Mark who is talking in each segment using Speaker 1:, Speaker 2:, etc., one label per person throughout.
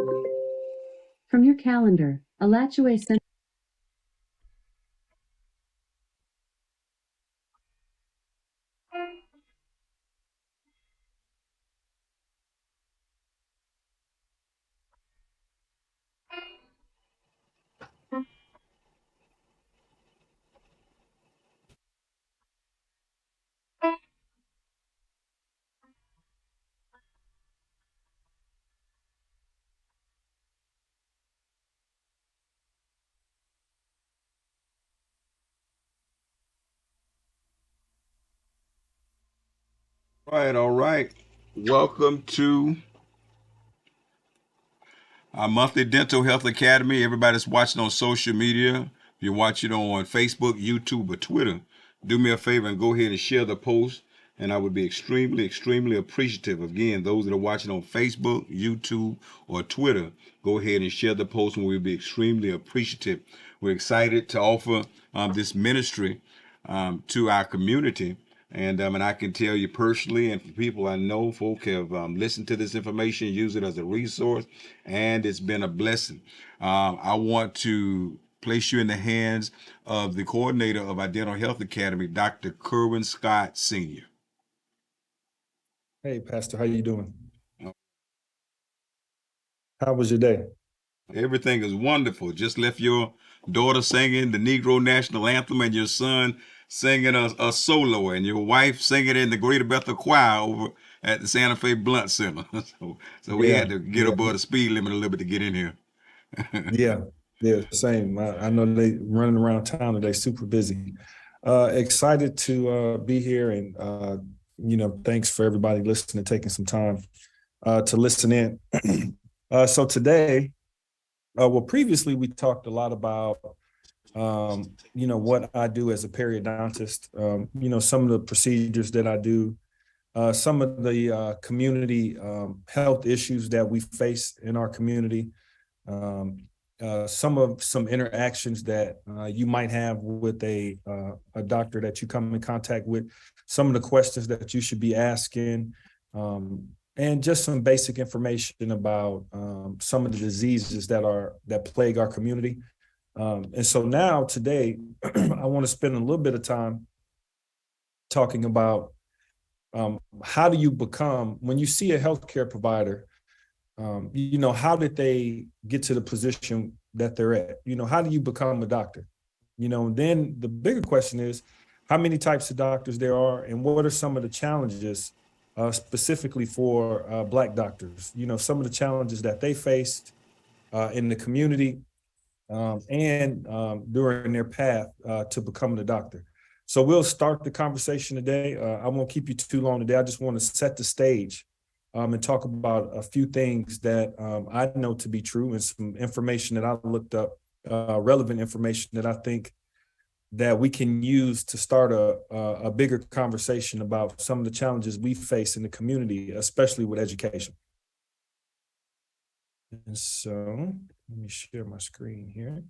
Speaker 1: From your calendar, Alachue sent.
Speaker 2: All right. Welcome to our monthly Dental Health Academy. Everybody that's watching on social media, if you're watching on Facebook, YouTube, or Twitter, do me a favor and go ahead and share the post. And I would be extremely, extremely appreciative. Again, those that are watching on Facebook, YouTube, or Twitter, go ahead and share the post, and we'll be extremely appreciative. We're excited to offer this ministry to our community. And I can tell you personally, and for people I know, folk have listened to this information, use it as a resource, and it's been a blessing. I want to place you in the hands of the coordinator of our Dental Health Academy, Dr. Kerwin Scott Sr.
Speaker 3: Hey, Pastor, how you doing? How was your day?
Speaker 2: Everything is wonderful. Just left your daughter singing the Negro National Anthem and your son singing a solo and your wife singing in the Greater Bethel Choir over at the Santa Fe Blunt Center. So we
Speaker 3: Yeah,
Speaker 2: had to get
Speaker 3: yeah,
Speaker 2: above the speed limit a little bit to get in here.
Speaker 3: yeah, yeah, same. I know they running around town today, super busy. Excited to be here and thanks for everybody listening, taking some time to listen in. So today, well, previously we talked a lot about what I do as a periodontist, some of the procedures that I do, some of the community health issues that we face in our community, some interactions that you might have with a doctor that you come in contact with, some of the questions that you should be asking, and just some basic information about some of the diseases that plague our community. And so now today, I want to spend a little bit of time talking about how do you become, when you see a healthcare provider, how did they get to the position that they're at? How do you become a doctor? Then the bigger question is how many types of doctors there are and what are some of the challenges specifically for Black doctors? Some of the challenges that they faced in the community and during their path to becoming a doctor. So we'll start the conversation today. I won't keep you too long today. I just want to set the stage and talk about a few things that I know to be true and some information that I looked up, relevant information that I think that we can use to start a bigger conversation about some of the challenges we face in the community, especially with education. And so let me share my screen here.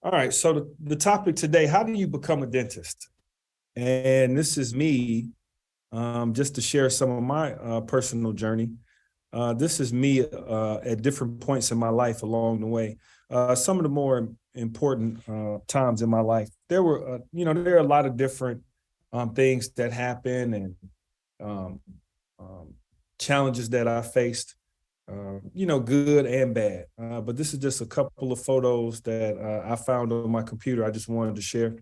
Speaker 3: All right, so the topic today, how do you become a dentist? And this is me, just to share some of my personal journey. This is me at different points in my life along the way. Some of the more important times in my life, there are a lot of different things that happen and challenges that I faced. Good and bad. But this is just a couple of photos that I found on my computer. I just wanted to share.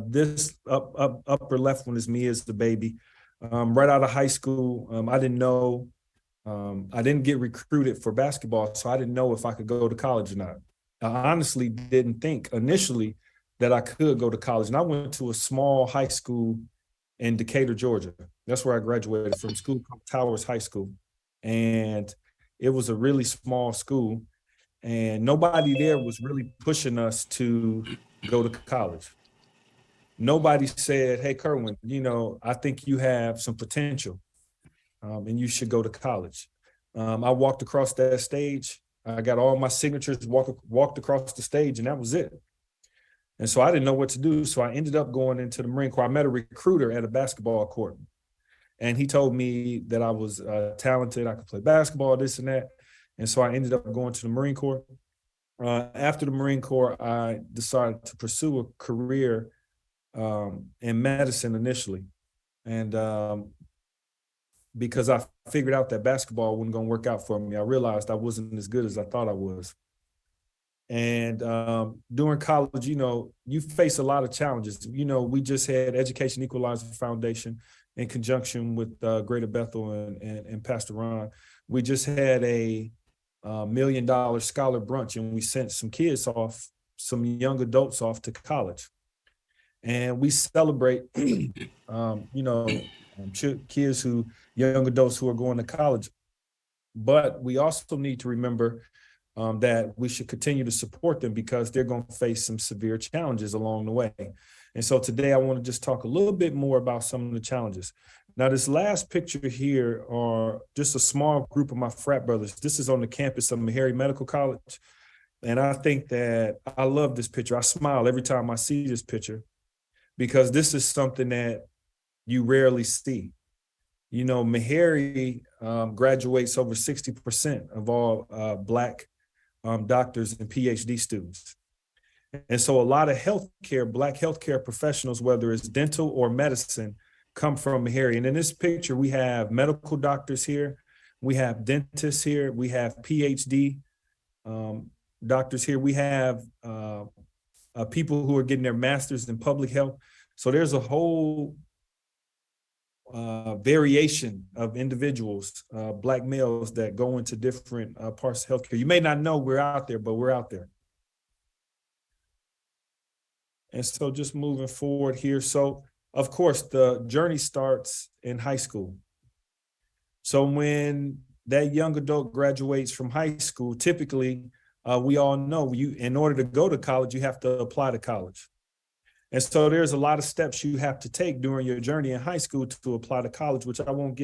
Speaker 3: This upper left one is me as the baby. Right out of high school, I didn't know, I didn't get recruited for basketball, so I didn't know if I could go to college or not. I honestly didn't think initially that I could go to college. And I went to a small high school in Decatur, Georgia. That's where I graduated from, school called Towers High School. And it was a really small school, and nobody there was really pushing us to go to college. Nobody said, hey, Kerwin, I think you have some potential and you should go to college. I walked across that stage. I got all my signatures, walked across the stage, and that was it. And so I didn't know what to do. So I ended up going into the Marine Corps. I met a recruiter at a basketball court, and he told me that I was talented. I could play basketball, this and that. And so I ended up going to the Marine Corps. After the Marine Corps, I decided to pursue a career in medicine initially. And because I figured out that basketball wasn't going to work out for me, I realized I wasn't as good as I thought I was. And during college, you face a lot of challenges. We just had Education Equalizer Foundation in conjunction with Greater Bethel and Pastor Ron. We just had a $1 million scholar brunch, and we sent some kids off, some young adults off to college. And we celebrate, kids young adults who are going to college. But we also need to remember that we should continue to support them because they're going to face some severe challenges along the way. And so today I want to just talk a little bit more about some of the challenges. Now, this last picture here are just a small group of my frat brothers. This is on the campus of Meharry Medical College. And I think that I love this picture. I smile every time I see this picture because this is something that you rarely see. Meharry graduates over 60% of all Black doctors and PhD students. And so a lot of Black healthcare professionals, whether it's dental or medicine, come from Meharry. And in this picture, we have medical doctors here. We have dentists here. We have PhD doctors here. We have people who are getting their masters in public health. So there's a whole variation of individuals, Black males that go into different parts of healthcare. You may not know we're out there, but we're out there. And so just moving forward here. So of course, the journey starts in high school. So when that young adult graduates from high school, typically we all know in order to go to college, you have to apply to college. And so there's a lot of steps you have to take during your journey in high school to apply to college, which I won't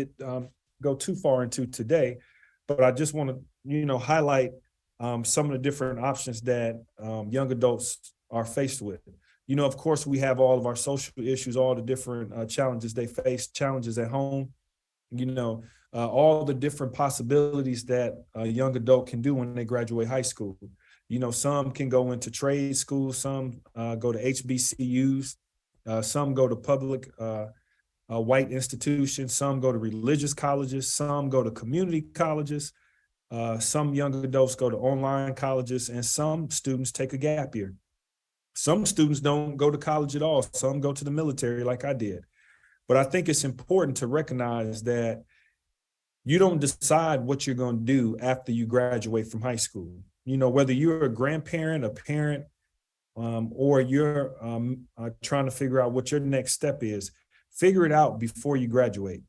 Speaker 3: go too far into today, but I just want to, highlight some of the different options that young adults are faced with. Of course, we have all of our social issues, all the different challenges they face, challenges at home, all the different possibilities that a young adult can do when they graduate high school. Some can go into trade schools, some go to HBCUs, some go to public white institutions, some go to religious colleges, some go to community colleges, some young adults go to online colleges, and some students take a gap year. Some students don't go to college at all. Some go to the military like I did. But I think it's important to recognize that you don't decide what you're going to do after you graduate from high school. Whether you're a grandparent, a parent, or you're trying to figure out what your next step is, figure it out before you graduate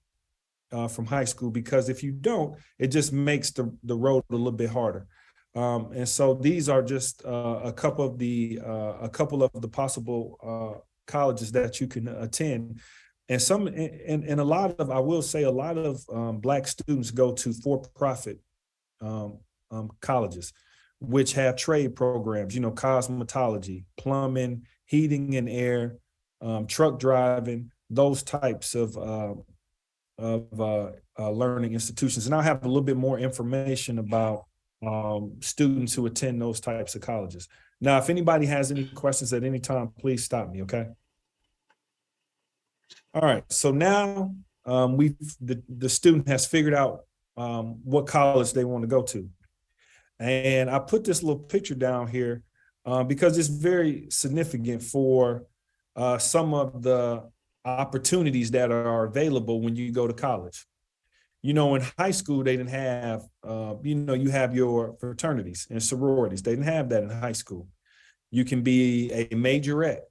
Speaker 3: from high school, because if you don't, it just makes the road a little bit harder. And so these are just a couple of the possible colleges that you can attend. And a lot of, I will say, a lot of Black students go to for-profit colleges, which have trade programs, cosmetology, plumbing, heating and air, truck driving, those types of learning institutions. And I'll have a little bit more information about students who attend those types of colleges. Now, if anybody has any questions at any time, please stop me, okay? All right, so now the student has figured out what college they want to go to. And I put this little picture down here because it's very significant for some of the opportunities that are available when you go to college. In high school, they didn't have, you have your fraternities and sororities. They didn't have that in high school. You can be a majorette.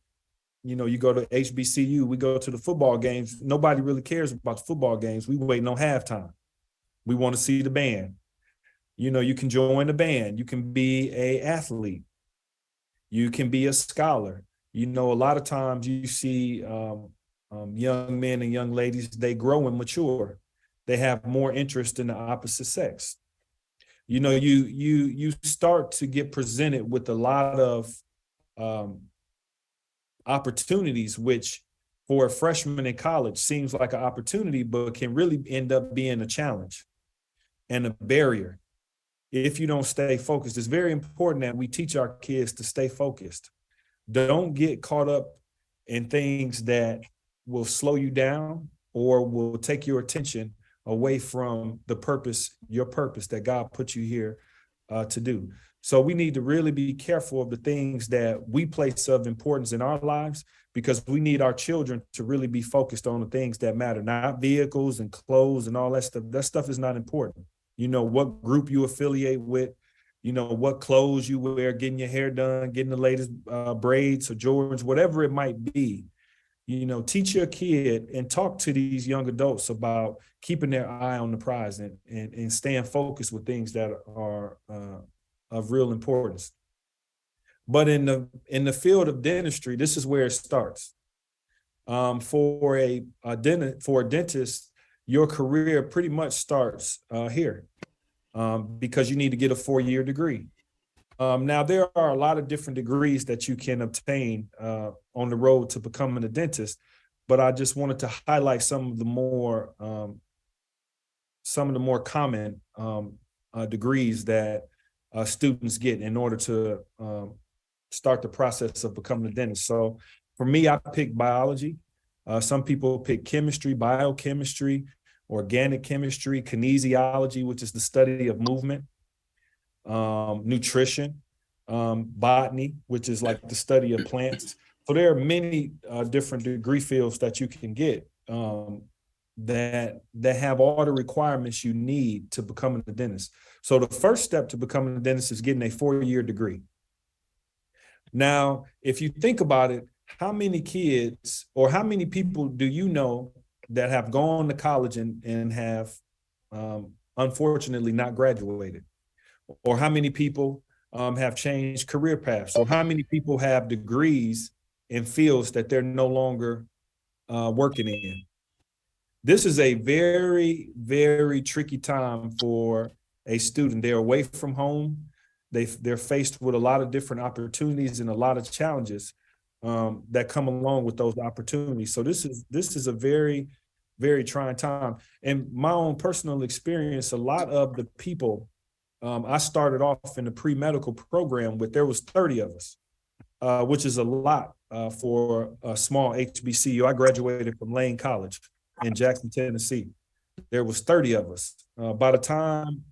Speaker 3: You go to HBCU, we go to the football games. Nobody really cares about the football games. We waiting on halftime. We want to see the band. You can join the band. You can be an athlete. You can be a scholar. A lot of times you see young men and young ladies, they grow and mature. They have more interest in the opposite sex. You start to get presented with a lot of opportunities, which for a freshman in college seems like an opportunity, but can really end up being a challenge and a barrier if you don't stay focused. It's very important that we teach our kids to stay focused. Don't get caught up in things that will slow you down or will take your attention away from the purpose, your purpose that God put you here to do. So we need to really be careful of the things that we place of importance in our lives, because we need our children to really be focused on the things that matter, not vehicles and clothes and all that stuff. That stuff is not important. You know, what group you affiliate with, you know, what clothes you wear, getting your hair done, getting the latest braids or Jordans, whatever it might be. You know, teach your kid and talk to these young adults about keeping their eye on the prize and staying focused with things that are of real importance. But in the field of dentistry, this is where it starts. For a dentist, your career pretty much starts here because you need to get a 4-year degree. Now, there are a lot of different degrees that you can obtain on the road to becoming a dentist, but I just wanted to highlight some of the more common degrees that students get in order to start the process of becoming a dentist. So for me, I picked biology. Some people pick chemistry, biochemistry, organic chemistry, kinesiology, which is the study of movement, nutrition, botany, which is like the study of plants. So there are many different degree fields that you can get that have all the requirements you need to become a dentist. So the first step to becoming a dentist is getting a 4-year degree. Now, if you think about it, how many kids or how many people do you know that have gone to college and have unfortunately not graduated? Or how many people have changed career paths? Or how many people have degrees in fields that they're no longer working in? This is a very, very tricky time for a student. They're away from home. They're faced with a lot of different opportunities and a lot of challenges that come along with those opportunities. So this is a very, very trying time. And my own personal experience, a lot of the people I started off in the pre-medical program with, there was 30 of us, which is a lot for a small HBCU. I graduated from Lane College in Jackson, Tennessee. There was 30 of us. By the time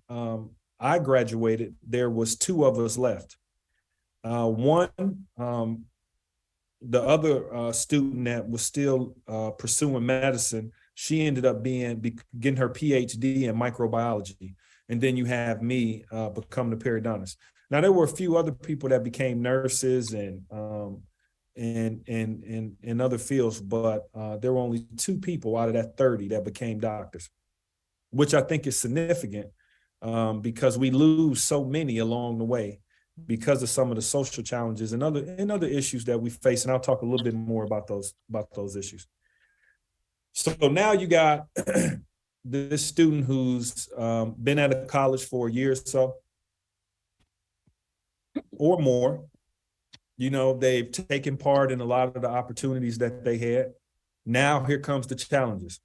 Speaker 3: I graduated, there was 2 of us left. One, the other student that was still pursuing medicine, she ended up getting her PhD in microbiology. And then you have me become the periodontist. Now, there were a few other people that became nurses and other fields, but there were only 2 people out of that 30 that became doctors, which I think is significant because we lose so many along the way because of some of the social challenges and other issues that we face. And I'll talk a little bit more about those issues. So now you got this student who's been at a college for a year or so or more. You know, they've taken part in a lot of the opportunities that they had. Now here comes the challenges.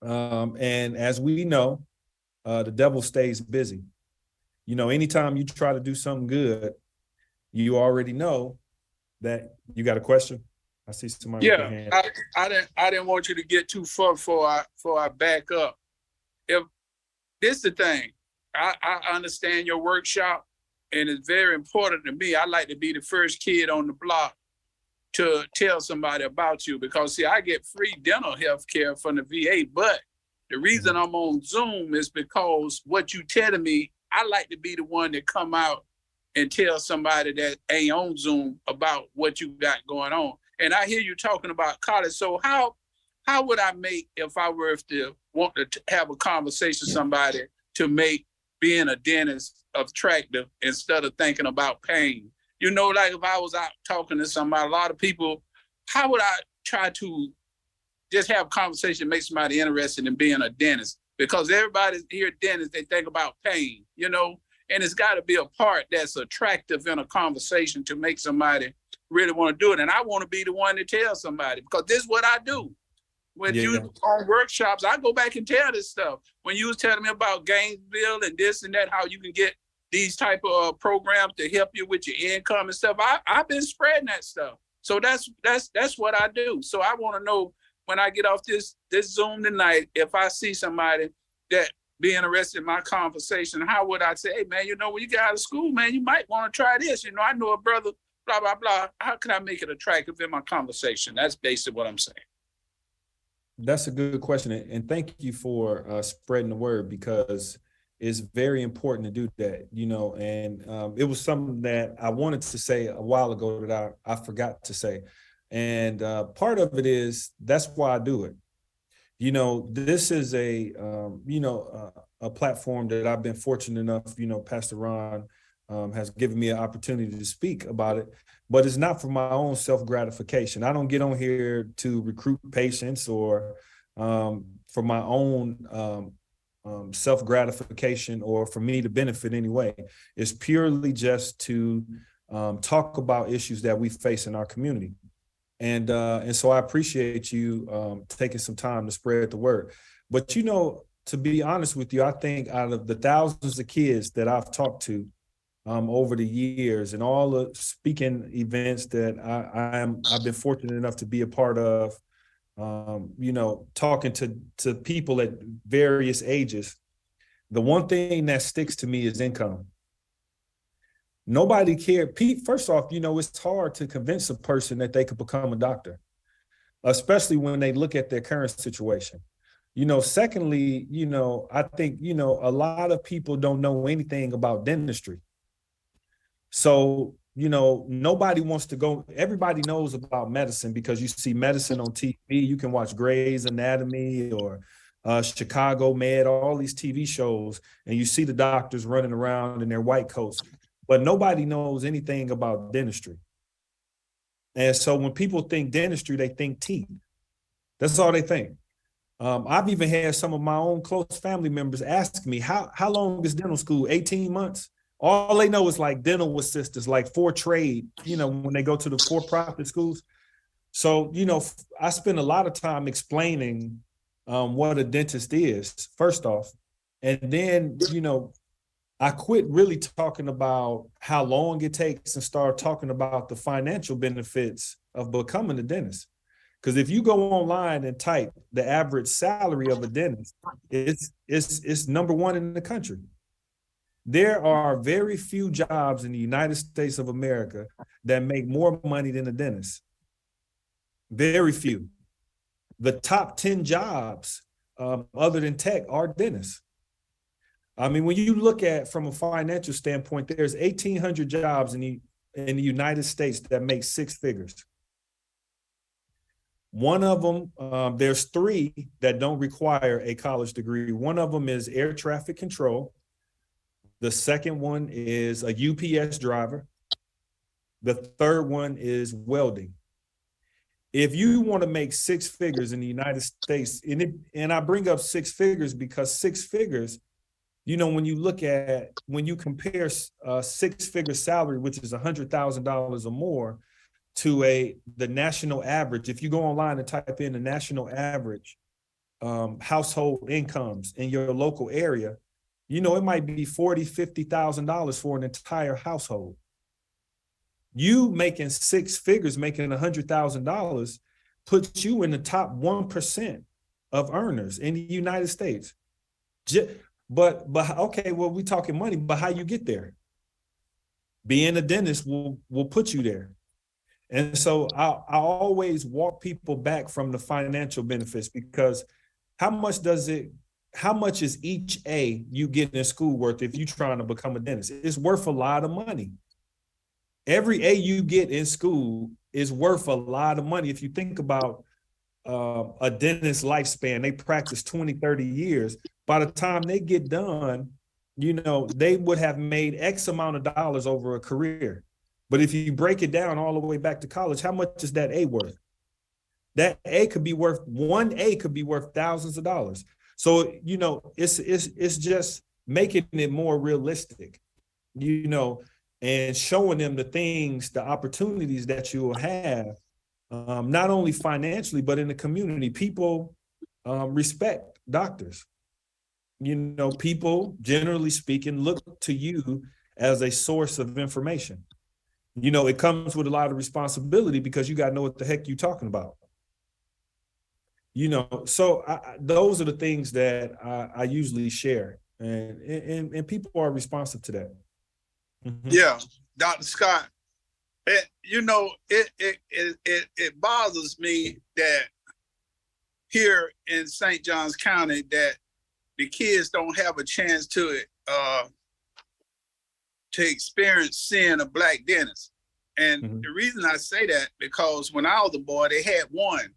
Speaker 3: And as we know, the devil stays busy. You know, anytime you try to do something good, you already know that you got a question. I see somebody.
Speaker 4: Yeah, I didn't want you to get too far before I back up. If this is the thing, I understand your workshop, and it's very important to me. I like to be the first kid on the block to tell somebody about you because, see, I get free dental health care from the VA, but the reason I'm on Zoom is because what you telling me, I like to be the one that come out and tell somebody that ain't on Zoom about what you got going on. And I hear you talking about college. So how would I make, if I were to want to have a conversation with somebody to make being a dentist attractive instead of thinking about pain? You know, like if I was out talking to somebody, a lot of people, how would I try to just have a conversation, make somebody interested in being a dentist? Because everybody here dentists, they think about pain, you know, and it's got to be a part that's attractive in a conversation to make somebody really want to do it. And I want to be the one to tell somebody, because this is what I do. When you on workshops, I go back and tell this stuff. When you was telling me about Gainesville and this and that, how you can get these type of programs to help you with your income and stuff, I've been spreading that stuff. So that's what I do. So I want to know, when I get off this Zoom tonight, if I see somebody that be interested in my conversation, how would I say, hey man, when you get out of school, man, you might want to try this. I know a brother, blah, blah, blah. How can I make it attractive in my conversation? That's basically what I'm saying.
Speaker 3: That's a good question. And thank you for spreading the word, because it's very important to do that, and it was something that I wanted to say a while ago that I forgot to say. And part of it is, that's why I do it. This is a platform that I've been fortunate enough, Pastor Ron has given me an opportunity to speak about it, but it's not for my own self-gratification. I don't get on here to recruit patients or for my own self-gratification or for me to benefit anyway. It's purely just to talk about issues that we face in our community. And so I appreciate you taking some time to spread the word. But, to be honest with you, I think out of the thousands of kids that I've talked to over the years and all the speaking events that I've been fortunate enough to be a part of, talking to people at various ages, the one thing that sticks to me is income. Nobody cared. Pete, first off, it's hard to convince a person that they could become a doctor, especially when they look at their current situation. Secondly, I think, a lot of people don't know anything about dentistry. So, nobody wants to go. Everybody knows about medicine because you see medicine on TV. You can watch Grey's Anatomy or Chicago Med, all these TV shows, and you see the doctors running around in their white coats. But nobody knows anything about dentistry. And so when people think dentistry, they think teeth. That's all they think. I've even had some of my own close family members ask me, how long is dental school? 18 months? All they know is like dental assistants, like for trade, when they go to the for-profit schools. So, I spend a lot of time explaining what a dentist is, first off. And then, I quit really talking about how long it takes and start talking about the financial benefits of becoming a dentist. Because if you go online and type the average salary of a dentist, it's number one in the country. There are very few jobs in the United States of America that make more money than a dentist. Very few. The top 10 jobs other than tech are dentists. I mean, when you look at from a financial standpoint, there's 1,800 jobs in the United States that make six figures. One of them, there's three that don't require a college degree. One of them is air traffic control. The second one is a UPS driver. The third one is welding. If you want to make six figures in the United States, and I bring up six figures because six figures, when you compare a six-figure salary, which is $100,000 or more, to the national average, if you go online and type in the national average household incomes in your local area, it might be $40,000, $50,000 for an entire household. You making six figures, making $100,000, puts you in the top 1% of earners in the United States. But okay, well, we're talking money, but how you get there? Being a dentist will put you there. And so I always walk people back from the financial benefits, because how much is each A you get in school worth if you're trying to become a dentist? It's worth a lot of money. Every A you get in school is worth a lot of money. If you think about a dentist's lifespan, they practice 20, 30 years. By the time they get done, they would have made X amount of dollars over a career. But if you break it down all the way back to college, how much is that A worth? That A could be worth, one A could be worth thousands of dollars. So, it's just making it more realistic. and showing them the things, the opportunities that you will have, not only financially, but in the community. People respect doctors. You know, people, generally speaking, look to you as a source of information. You know, it comes with a lot of responsibility because you got to know what the heck you're talking about. You know, so those are the things that I usually share, and people are responsive to that. Mm-hmm.
Speaker 4: Yeah, Dr. Scott. You know, it bothers me that here in St. Johns County that the kids don't have a chance to experience seeing a black dentist. And the reason I say that, because when I was a boy, they had one.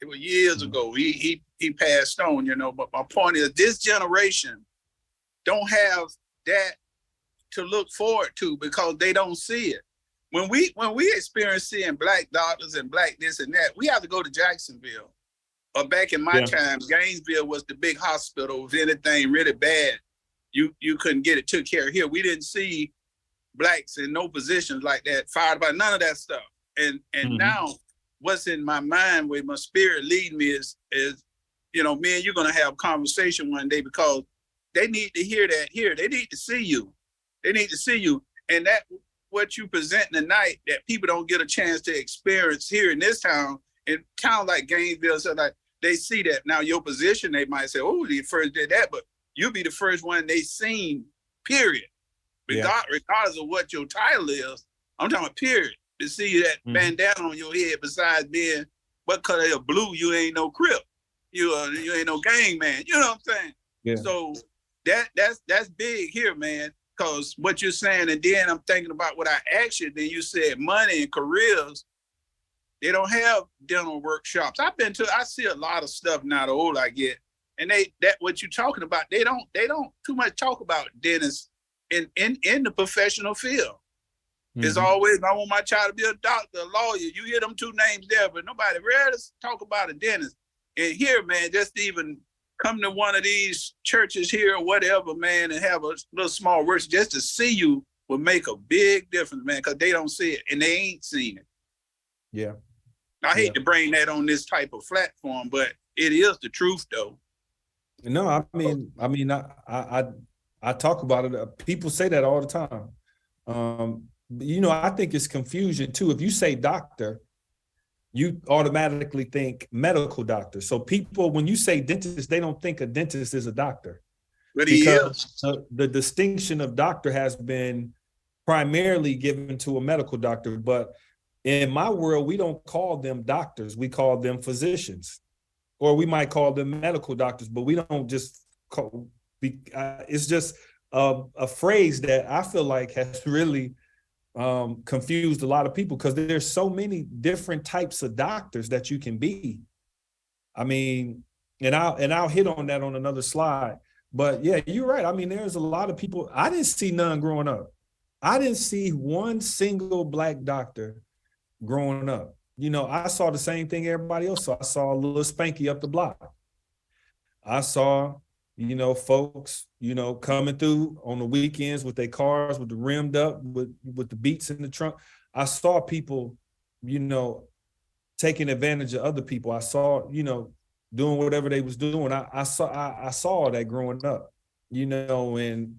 Speaker 4: It was years ago. He passed on, you know. But my point is, this generation don't have that to look forward to because they don't see it. When we experience seeing black doctors and black this and that, we have to go to Jacksonville. Or back in my time, Gainesville was the big hospital. If anything really bad, you couldn't get it took care of here. We didn't see blacks in no positions like that, fired by none of that stuff. And now what's in my mind, where my spirit leading me is, you know, me and you're gonna have a conversation one day, because they need to hear that here. They need to see you. They need to see you. And that what you present tonight that people don't get a chance to experience here in this town, in towns like Gainesville, so like they see that. Now your position, they might say, oh, you first did that, but you'll be the first one they seen, period. Regardless of what your title is, I'm talking about period. To see that bandana on your head, besides being what color of blue, you ain't no Crip. You ain't no gang man. You know what I'm saying? Yeah. So that's big here, man. Because what you're saying, and then I'm thinking about what I asked you, then you said money and careers. They don't have dental workshops. I see a lot of stuff now the older I get. And what you're talking about, they don't too much talk about dentists in the professional field. It's always, I want my child to be a doctor, a lawyer. You hear them two names there, but nobody rarely talk about a dentist. And here, man, just even come to one of these churches here or whatever, man, and have a little small workshop just to see you will make a big difference, man, because they don't see it and they ain't seen it.
Speaker 3: Yeah.
Speaker 4: I hate to bring that on this type of platform, but it is the truth, though.
Speaker 3: No, I talk about it. People say that all the time. You know, I think it's confusion too. If you say doctor, you automatically think medical doctor. So people, when you say dentist, they don't think a dentist is a doctor.
Speaker 4: But he is.
Speaker 3: The distinction of doctor has been primarily given to a medical doctor. But in my world, we don't call them doctors. We call them physicians, or we might call them medical doctors, but we don't just call, it's just a phrase that I feel like has really confused a lot of people, because there's so many different types of doctors that you can be. I mean, and I'll hit on that on another slide. But yeah, you're right. I mean, there's a lot of people. I didn't see none growing up. I didn't see one single black doctor growing up. You know, I saw the same thing everybody else saw. I saw a little Spanky up the block. I saw, you know, folks, you know, coming through on the weekends with their cars, with the rimmed up, with the beats in the trunk. I saw people, you know, taking advantage of other people. I saw, you know, doing whatever they was doing. I saw that growing up, you know, and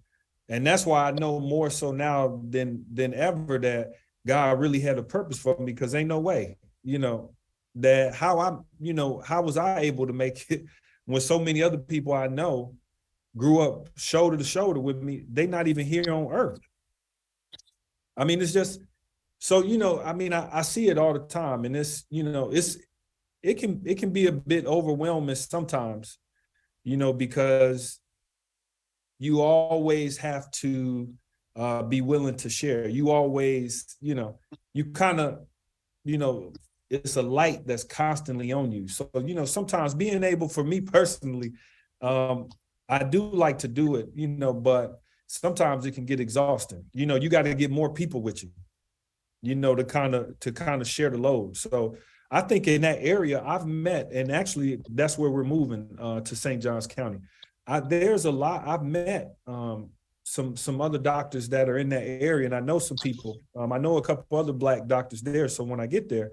Speaker 3: that's why I know more so now than ever that God really had a purpose for me, because ain't no way, you know, that how was I able to make it when so many other people I know grew up shoulder to shoulder with me? They not even here on earth. I mean, it's just, so, you know, I mean, I see it all the time, and it's, you know, it can be a bit overwhelming sometimes, you know, because you always have to be willing to share. You always, you know, you kind of, you know, it's a light that's constantly on you. So, you know, sometimes being able, for me personally, I do like to do it, you know, but sometimes it can get exhausting. You know, you got to get more people with you, you know, to kind of share the load. So I think in that area I've met, and actually that's where we're moving to St. Johns County. There's a lot I've met some other doctors that are in that area, and I know some people. I know a couple other Black doctors there. So when I get there,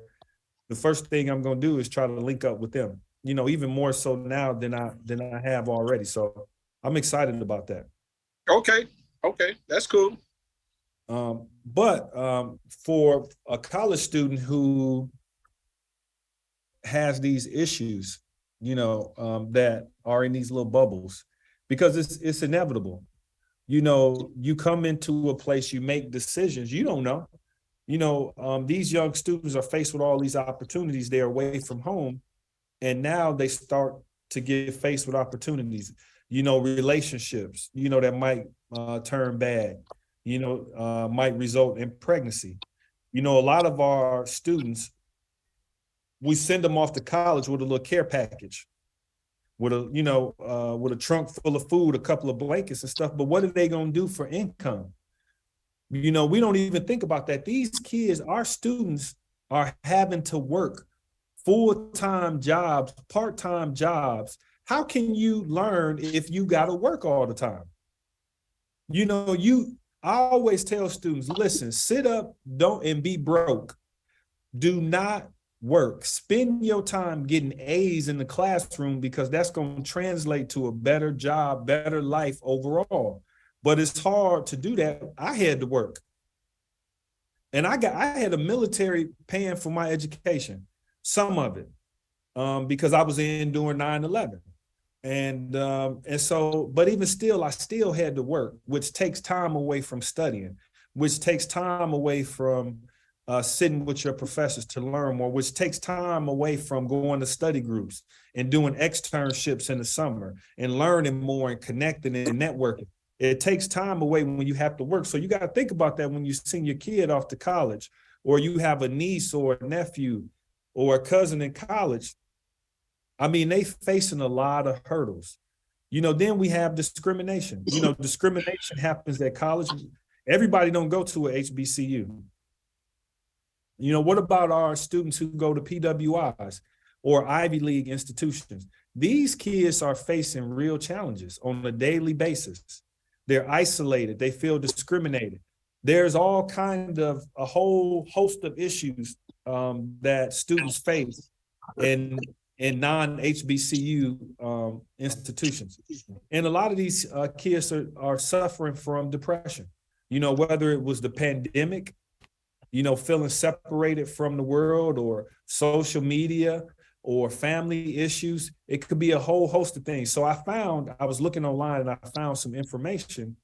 Speaker 3: the first thing I'm going to do is try to link up with them. You know, even more so now than I have already. So I'm excited about that.
Speaker 4: Okay, that's cool.
Speaker 3: But for a college student who has these issues, you know, that are in these little bubbles, because it's inevitable. You know, you come into a place, you make decisions, you don't know. You know, these young students are faced with all these opportunities. They're away from home, and now they start to get faced with opportunities, you know, relationships, you know, that might turn bad, you know, might result in pregnancy. You know, a lot of our students, we send them off to college with a little care package, with a trunk full of food, a couple of blankets and stuff. But what are they going to do for income? You know, we don't even think about that. These kids, our students, are having to work full-time jobs, part-time jobs. How can you learn if you got to work all the time? You know, I always tell students, listen, sit up, and be broke. Do not work. Spend your time getting A's in the classroom, because that's going to translate to a better job, better life overall. But it's hard to do that. I had to work. And I had a military paying for my education, some of it, because I was in during 9/11. And so, but even still, I still had to work, which takes time away from studying, which takes time away from sitting with your professors to learn more, which takes time away from going to study groups and doing externships in the summer and learning more and connecting and networking. It takes time away when you have to work. So you got to think about that when you send your kid off to college, or you have a niece or a nephew or a cousin in college. I mean, they facing a lot of hurdles. You know, then we have discrimination. You know, discrimination happens at college. Everybody don't go to a HBCU. You know, what about our students who go to PWIs or Ivy League institutions? These kids are facing real challenges on a daily basis. They're isolated. They feel discriminated. There's all kind of a whole host of issues that students face in non-HBCU institutions. And a lot of these kids are suffering from depression. You know, whether it was the pandemic, you know, feeling separated from the world, or social media, or family issues. It could be a whole host of things. So I was looking online, and I found some information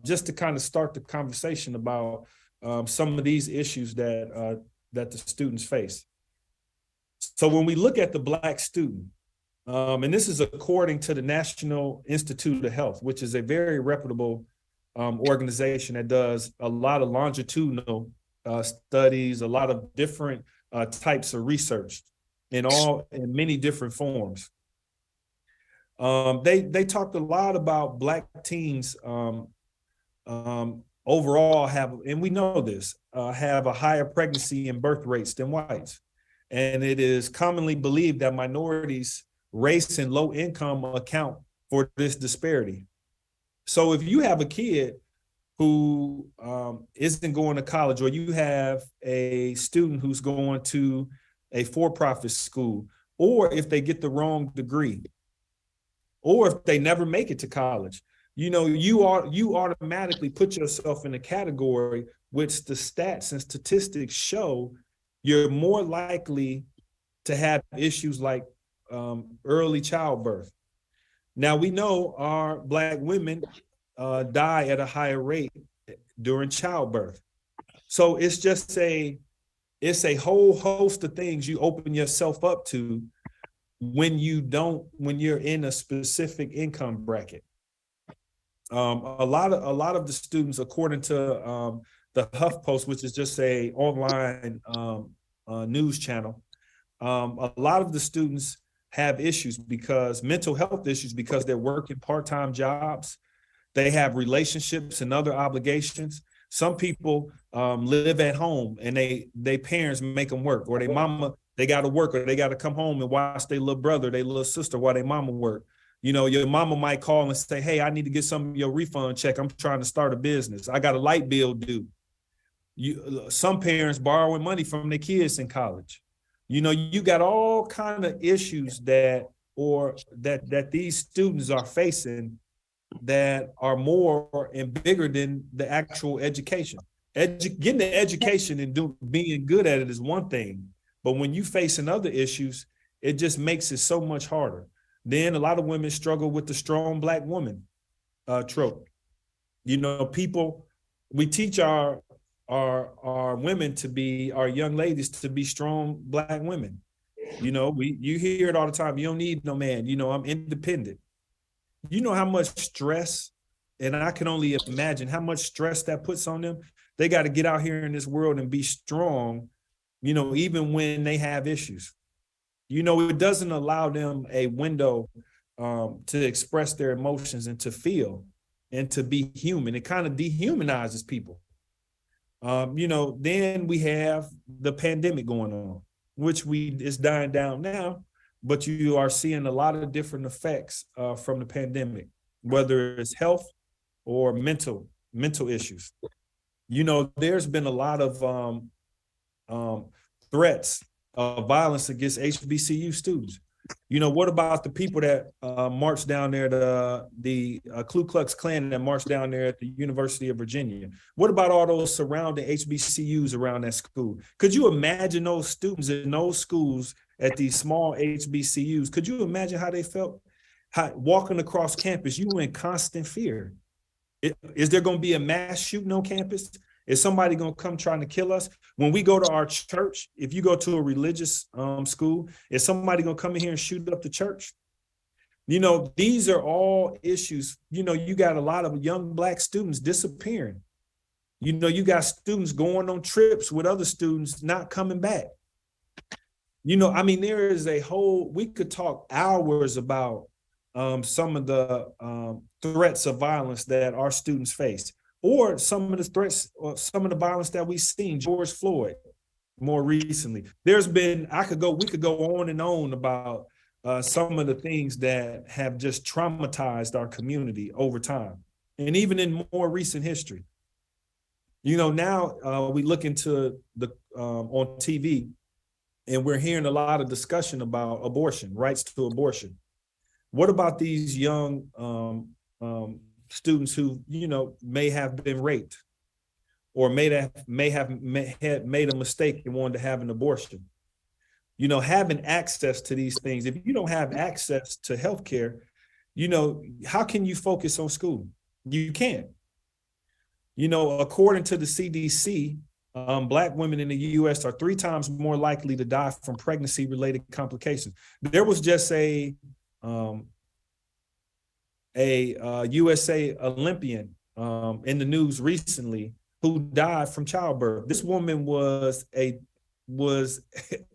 Speaker 3: just to kind of start the conversation about some of these issues that the students face. So when we look at the Black student, and this is according to the National Institute of Health, which is a very reputable organization that does a lot of longitudinal studies, a lot of different types of research in many different forms. They talked a lot about Black teens overall and we know this, have a higher pregnancy and birth rates than whites. And it is commonly believed that minorities, race, and low income account for this disparity. So if you have a kid who isn't going to college, or you have a student who's going to a for-profit school, or if they get the wrong degree, or if they never make it to college, you know, you automatically put yourself in a category which the stats and statistics show you're more likely to have issues like early childbirth. Now, we know our Black women die at a higher rate during childbirth. So it's just it's a whole host of things you open yourself up to when you're in a specific income bracket. A lot of the students, according to the HuffPost, which is just a online news channel, a lot of the students have mental health issues, because they're working part-time jobs. They have relationships and other obligations. Some people live at home, and they parents make them work, or they got to work, or they got to come home and watch their little brother, their little sister while their mama work. Your mama might call and say, hey, I need to get some of your refund check. I'm trying to start a business. I got a light bill due. Some parents borrowing money from their kids in college. You got all kind of issues that these students are facing that are more and bigger than the actual education. Getting the education and being good at it is one thing, but when you facing other issues, it just makes it so much harder. Then a lot of women struggle with the strong Black woman trope. We teach our women to be, our young ladies to be strong Black women. You hear it all the time. You don't need no man. I'm independent. You know how much stress, and I can only imagine how much stress that puts on them. They got to get out here in this world and be strong, even when they have issues. It doesn't allow them a window to express their emotions and to feel and to be human. It kind of dehumanizes people. Then we have the pandemic going on, which is dying down now, but you are seeing a lot of different effects from the pandemic, whether it's health or mental issues. There's been a lot of threats of violence against HBCU students. What about the people that marched down there, the Ku Klux Klan that marched down there at the University of Virginia? What about all those surrounding HBCUs around that school? Could you imagine those students in those schools at these small HBCUs? Could you imagine how they felt? Walking across campus, you were in constant fear. Is there going to be a mass shooting on campus? Is somebody going to come trying to kill us? When we go to our church, if you go to a religious school, is somebody going to come in here and shoot up the church? These are all issues. You got a lot of young Black students disappearing. You got students going on trips with other students not coming back. There is we could talk hours about some of the threats of violence that our students face, or some of the threats, or some of the violence that we've seen. George Floyd, more recently. We could go on and on about some of the things that have just traumatized our community over time, and even in more recent history. Now we look into on TV, and we're hearing a lot of discussion about abortion, rights to abortion. What about these young students who, may have been raped, or may have made a mistake and wanted to have an abortion? Having access to these things. If you don't have access to healthcare, how can you focus on school? You can't. According to the CDC, Black women in the U.S. are 3 times more likely to die from pregnancy-related complications. There was just a USA Olympian in the news recently who died from childbirth. This woman was an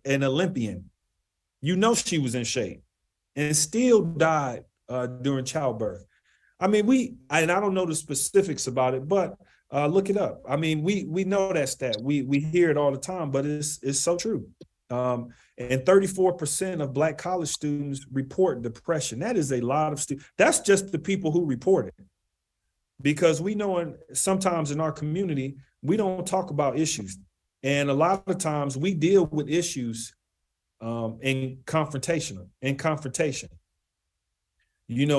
Speaker 3: Olympian. She was in shape, and still died during childbirth. I don't know the specifics about it, but look it up. We know that stat. We hear it all the time, but it's so true. And 34% of Black college students report depression. That is a lot of students. That's just the people who report it. Because we know sometimes in our community, we don't talk about issues. And a lot of times we deal with issues in confrontation.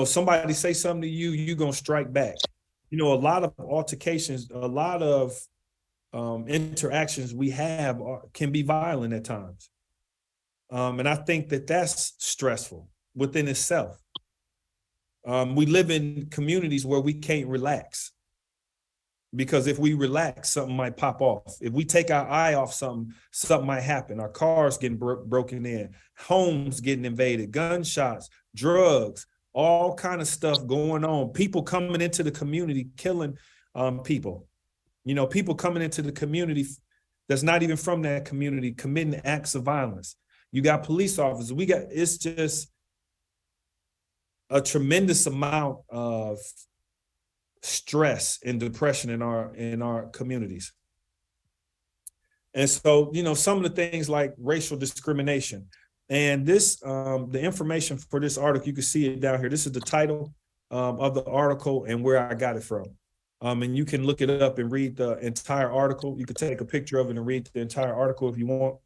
Speaker 3: Somebody say something to you, you're going to strike back. A lot of altercations, a lot of interactions we have can be violent at times. And I think that that's stressful within itself. We live in communities where we can't relax, because if we relax, something might pop off. If we take our eye off something might happen. Our cars getting broken in, homes getting invaded, gunshots, drugs, all kind of stuff going on. People coming into the community, killing people. People coming into the community that's not even from that community, committing acts of violence. You got police officers. It's just a tremendous amount of stress and depression in our communities. And so, some of the things like racial discrimination, And this, the information for this article, you can see it down here. This is the title of the article and where I got it from. And you can look it up and read the entire article. You could take a picture of it and read the entire article if you want.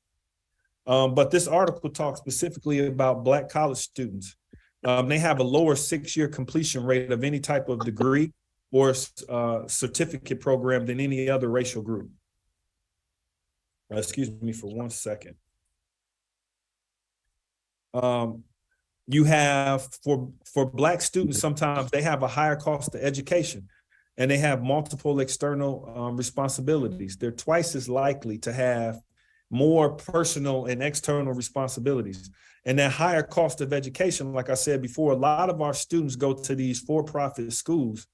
Speaker 3: But this article talks specifically about Black college students. They have a lower 6-year completion rate of any type of degree or certificate program than any other racial group. Excuse me for 1 second. You have for Black students, sometimes they have a higher cost of education and they have multiple external responsibilities. They're twice as likely to have more personal and external responsibilities. And that higher cost of education, like I said before, a lot of our students go to these for-profit schools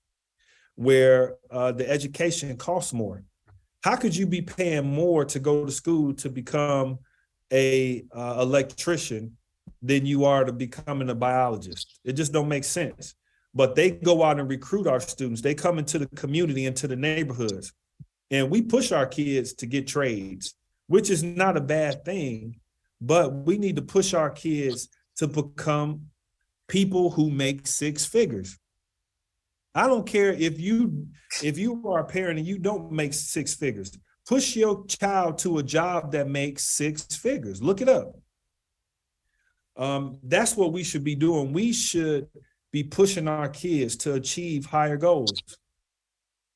Speaker 3: where the education costs more. How could you be paying more to go to school to become a electrician than you are to becoming a biologist? It just don't make sense. But they go out and recruit our students. They come into the community, into the neighborhoods, and we push our kids to get trades, which is not a bad thing, but we need to push our kids to become people who make 6 figures. I don't care if you are a parent and you don't make 6 figures. Push your child to a job that makes 6 figures. Look it up. That's what we should be doing. We should be pushing our kids to achieve higher goals.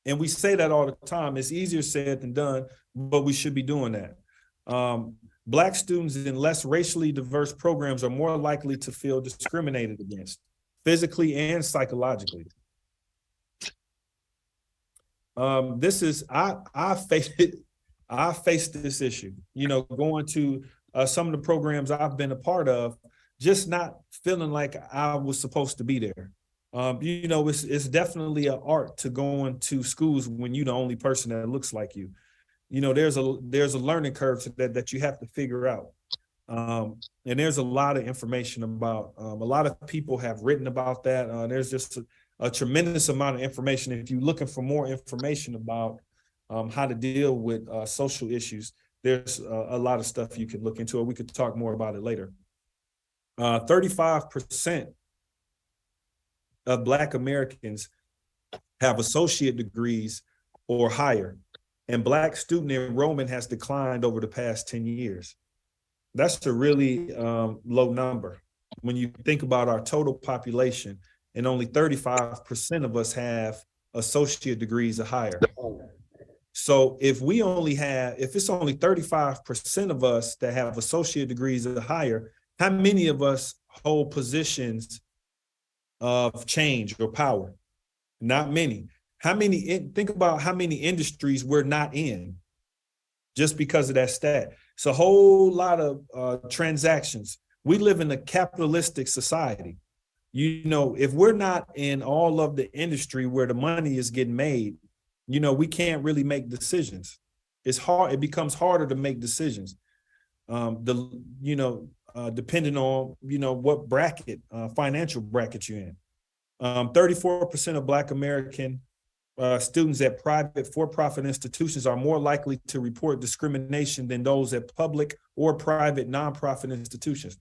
Speaker 3: And we say that all the time. It's easier said than done, but we should be doing that. Black students in less racially diverse programs are more likely to feel discriminated against, physically and psychologically. I faced this issue, going to some of the programs I've been a part of, just not feeling like I was supposed to be there. It's definitely an art to going to schools when you're the only person that looks like you. There's a learning curve to that you have to figure out. And there's a lot of information about, a lot of people have written about that. There's just a tremendous amount of information. If you're looking for more information about how to deal with social issues, there's a lot of stuff you can look into, or we could talk more about it later. 35% of Black Americans have associate degrees or higher, and Black student enrollment has declined over the past 10 years. That's a really low number when you think about our total population, and only 35% of us have associate degrees or higher. So if it's only 35% of us that have associate degrees or higher, how many of us hold positions of change or power? Not many. Think about how many industries we're not in just because of that stat. It's a whole lot of transactions. We live in a capitalistic society. If we're not in all of the industry where the money is getting made, we can't really make decisions. It's hard. It becomes harder to make decisions. Depending on, what bracket, financial bracket you're in. 34% of Black American students at private for-profit institutions are more likely to report discrimination than those at public or private nonprofit institutions.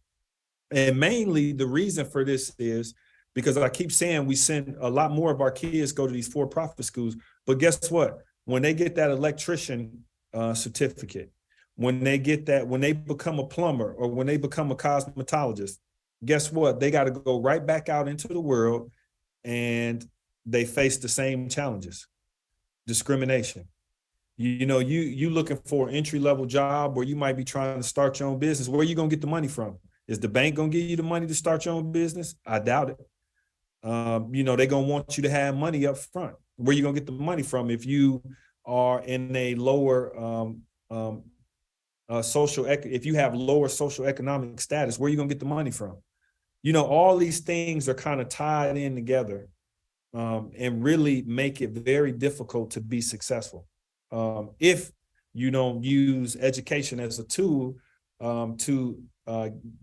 Speaker 3: And mainly the reason for this is because I keep saying we send a lot more of our kids go to these for-profit schools, but guess what? When they get that electrician certificate, when they become a plumber or when they become a cosmetologist, guess what? They got to go right back out into the world and they face the same challenges. Discrimination. You looking for an entry-level job, or you might be trying to start your own business. Where are you going to get the money from? Is the bank going to give you the money to start your own business? I doubt it. They're going to want you to have money up front. Where are you going to get the money from if you are in a lower if you have lower social economic status? Where are you going to get the money from? All these things are kind of tied in together and really make it very difficult to be successful if you don't use education as a tool to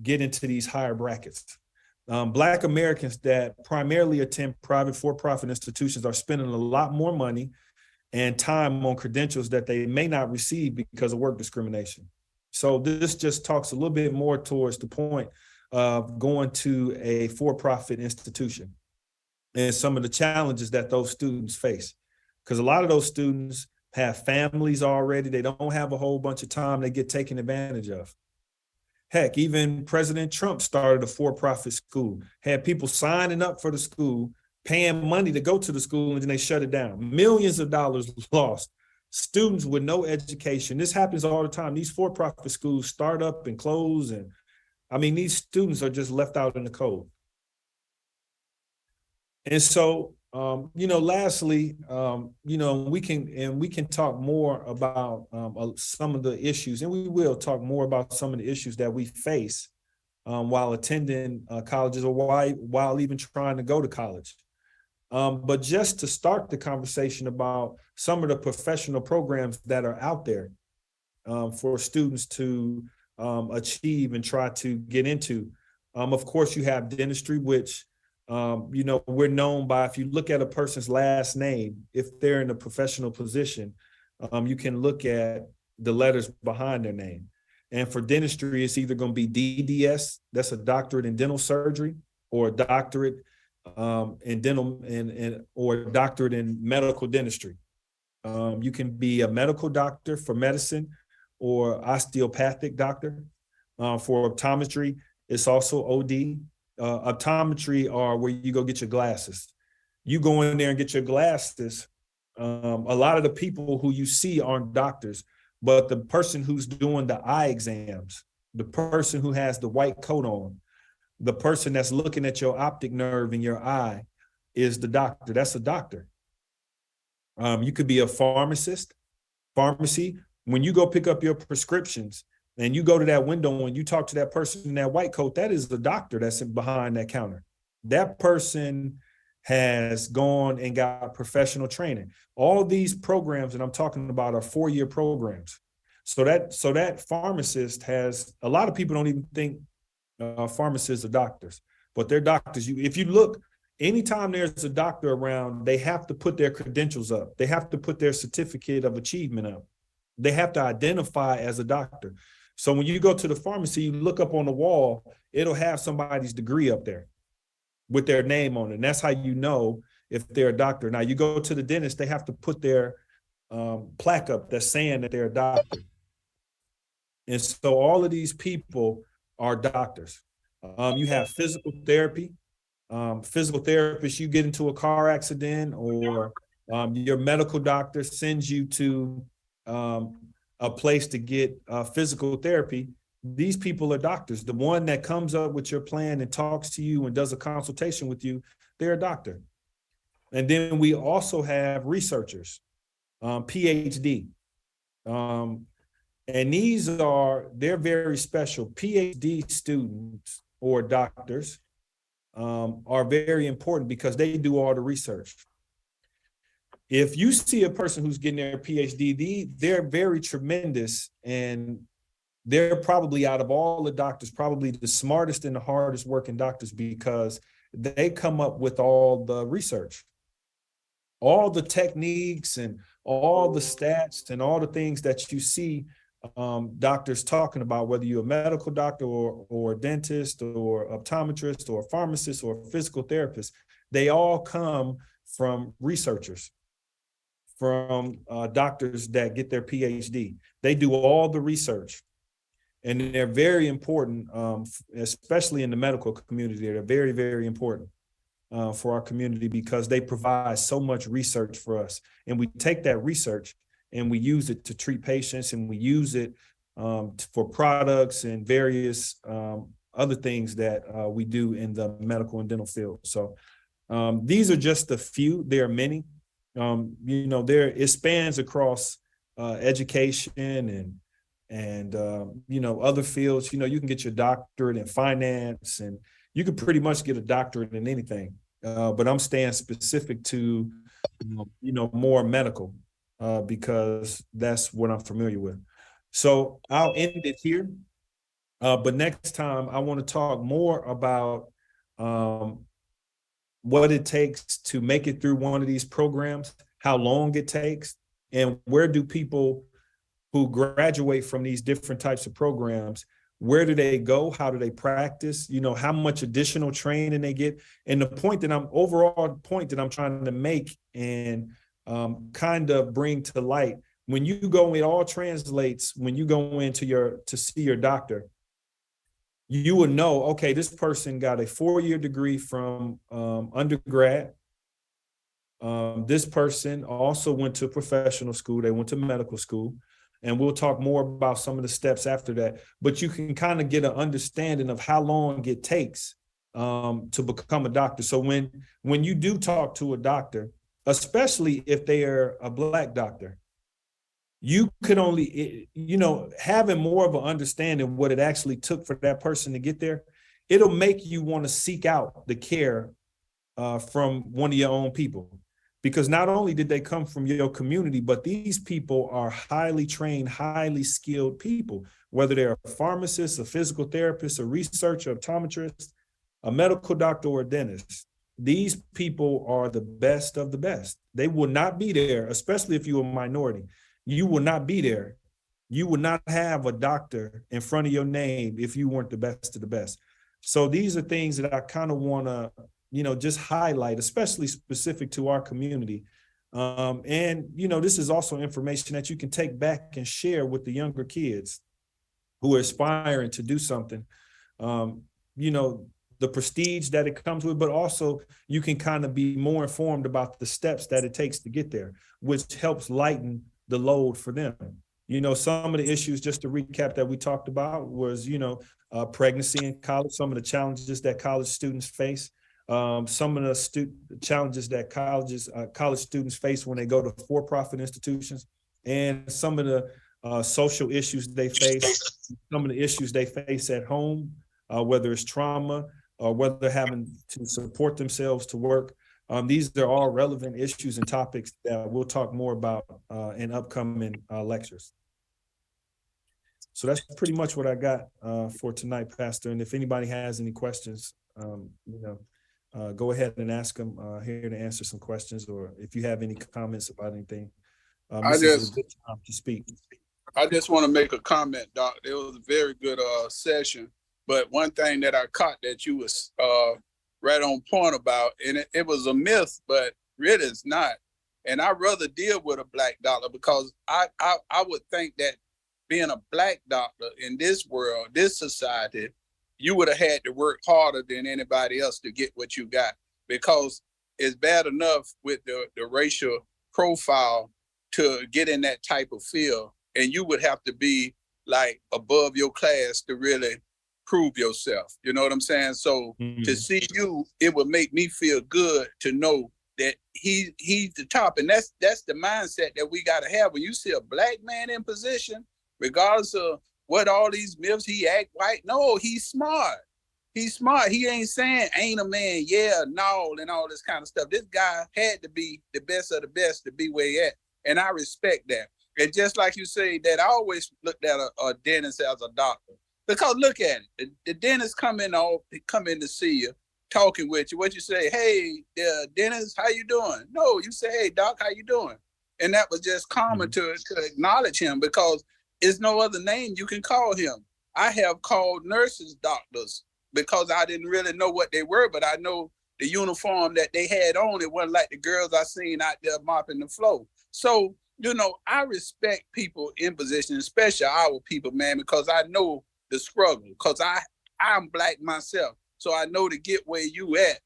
Speaker 3: get into these higher brackets. Black Americans that primarily attend private for-profit institutions are spending a lot more money and time on credentials that they may not receive because of work discrimination. So this just talks a little bit more towards the point of going to a for-profit institution and some of the challenges that those students face. Because a lot of those students have families already. They don't have a whole bunch of time. They get taken advantage of. Heck, even President Trump started a for-profit school, had people signing up for the school, paying money to go to the school, and then they shut it down. Millions of dollars lost. Students with no education. This happens all the time. These for-profit schools start up and close. And I mean, these students are just left out in the cold. And so, lastly, we can talk more about some of the issues, and we will talk more about some of the issues that we face while attending colleges or while even trying to go to college. But just to start the conversation about some of the professional programs that are out there for students to achieve and try to get into. Of course, you have dentistry, which we're known by. If you look at a person's last name, if they're in a professional position, you can look at the letters behind their name. And for dentistry, it's either going to be DDS, that's a doctorate in dental surgery, or a doctorate in dental or a doctorate in medical dentistry. You can be a medical doctor for medicine or osteopathic doctor. For optometry, it's also OD. Optometry are where you go get your glasses. You go in there and get your glasses. A lot of the people who you see aren't doctors, but the person who's doing the eye exams, the person who has the white coat on, the person that's looking at your optic nerve in your eye is the doctor. That's a doctor. You could be a pharmacist. Pharmacy, when you go pick up your prescriptions and you go to that window and you talk to that person in that white coat, that is the doctor that's behind that counter. That person has gone and got professional training. All these programs that I'm talking about are 4-year programs. So that pharmacist has, a lot of people don't even think pharmacists are doctors, but they're doctors. If you look, anytime there's a doctor around, they have to put their credentials up. They have to put their certificate of achievement up. They have to identify as a doctor. So when you go to the pharmacy, you look up on the wall, it'll have somebody's degree up there with their name on it. And that's how you know if they're a doctor. Now you go to the dentist, they have to put their plaque up that's saying that they're a doctor. And so all of these people are doctors. You have physical therapy. Physical therapists, you get into a car accident or your medical doctor sends you to a place to get physical therapy. These people are doctors. The one that comes up with your plan and talks to you and does a consultation with you, they're a doctor. And then we also have researchers, PhD. And they're very special. PhD students or doctors are very important because they do all the research. If you see a person who's getting their PhD, they're very tremendous, and they're probably, out of all the doctors, probably the smartest and the hardest working doctors, because they come up with all the research, all the techniques and all the stats and all the things that you see doctors talking about, whether you're a medical doctor or a dentist or optometrist or a pharmacist or a physical therapist. They all come from researchers, from doctors that get their PhD. They do all the research, and they're very important, especially in the medical community. They're very, very important for our community because they provide so much research for us. And we take that research and we use it to treat patients, and we use it for products and various other things that we do in the medical and dental field. So these are just a few. There are many. It spans across education and other fields. You can get your doctorate in finance, and you can pretty much get a doctorate in anything. But I'm staying specific to more medical. Because that's what I'm familiar with. So I'll end it here. But next time I want to talk more about what it takes to make it through one of these programs, how long it takes, and where do people who graduate from these different types of programs, where do they go? How do they practice? You know, how much additional training they get? And the point that overall point that I'm trying to make and kind of bring to light, when you go, it all translates when you go into to see your doctor. You will know, okay, this person got a 4-year degree from undergrad. This person also went to professional school. They went to medical school. And we'll talk more about some of the steps after that. But you can kind of get an understanding of how long it takes to become a doctor. So when you do talk to a doctor, especially if they are a Black doctor, you could only, having more of an understanding of what it actually took for that person to get there, it'll make you want to seek out the care from one of your own people. Because not only did they come from your community, but these people are highly trained, highly skilled people, whether they're a pharmacist, a physical therapist, a researcher, optometrist, a medical doctor, or a dentist. These people are the best of the best. They will not be there, especially if you're a minority. You will not be there. You will not have a doctor in front of your name if you weren't the best of the best. So these are things that I kind of want to just highlight, especially specific to our community. And this is also information that you can take back and share with the younger kids who are aspiring to do something. The prestige that it comes with, but also you can kind of be more informed about the steps that it takes to get there, which helps lighten the load for them. Some of the issues, just to recap, that we talked about was, pregnancy in college, some of the challenges that college students face. Some of the challenges that college students face when they go to for-profit institutions, and some of the social issues they face, some of the issues they face at home, whether it's trauma or whether they're having to support themselves to work. These are all relevant issues and topics that we'll talk more about in upcoming lectures. So that's pretty much what I got for tonight, Pastor. And if anybody has any questions, go ahead and ask them. Here to answer some questions, or if you have any comments about anything, this is a good time to speak.
Speaker 4: I just want to make a comment, Doc. It was a very good session, but one thing that I caught that you was right on point about, and it was a myth, but really it's not. And I'd rather deal with a Black doctor, because I would think that being a Black doctor in this world, this society, you would have had to work harder than anybody else to get what you got, because it's bad enough with the racial profile to get in that type of field. And you would have to be like above your class to really prove yourself. You know what I'm saying? So to see you, it would make me feel good to know that he's the top. And that's the mindset that we got to have. When you see a Black man in position, regardless of what all these myths, he act white. No, he's smart. He's smart. He ain't saying ain't a man, yeah, no, and all this kind of stuff. This guy had to be the best of the best to be where he at. And I respect that. And just like you say, that I always looked at a dentist as a doctor. Because look at it. The dentist come in to see you, talking with you. What you say, hey, dentist, how you doing? No, you say, hey, doc, how you doing? And that was just common to acknowledge him, because there's no other name you can call him. I have called nurses doctors because I didn't really know what they were, but I know the uniform that they had on, it wasn't like the girls I seen out there mopping the floor. So, I respect people in position, especially our people, man, because I know the struggle, because I'm Black myself. So I know to get where you at,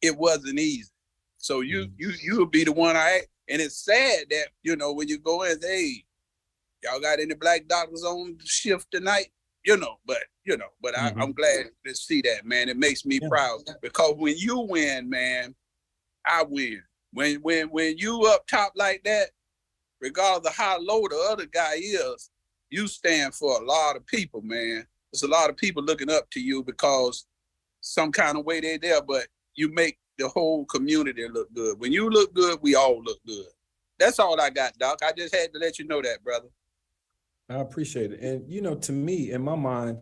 Speaker 4: it wasn't easy. So you'll be the one and it's sad that, when you go in, hey, y'all got any Black doctors on shift tonight? I'm glad to see that, man. It makes me proud, because when you win, man, I win. When you up top like that, regardless of how low the other guy is, you stand for a lot of people, man. There's a lot of people looking up to you because some kind of way they're there, but you make the whole community look good. When you look good, we all look good. That's all I got, Doc. I just had to let you know that, brother.
Speaker 3: I appreciate it. And, to me, in my mind,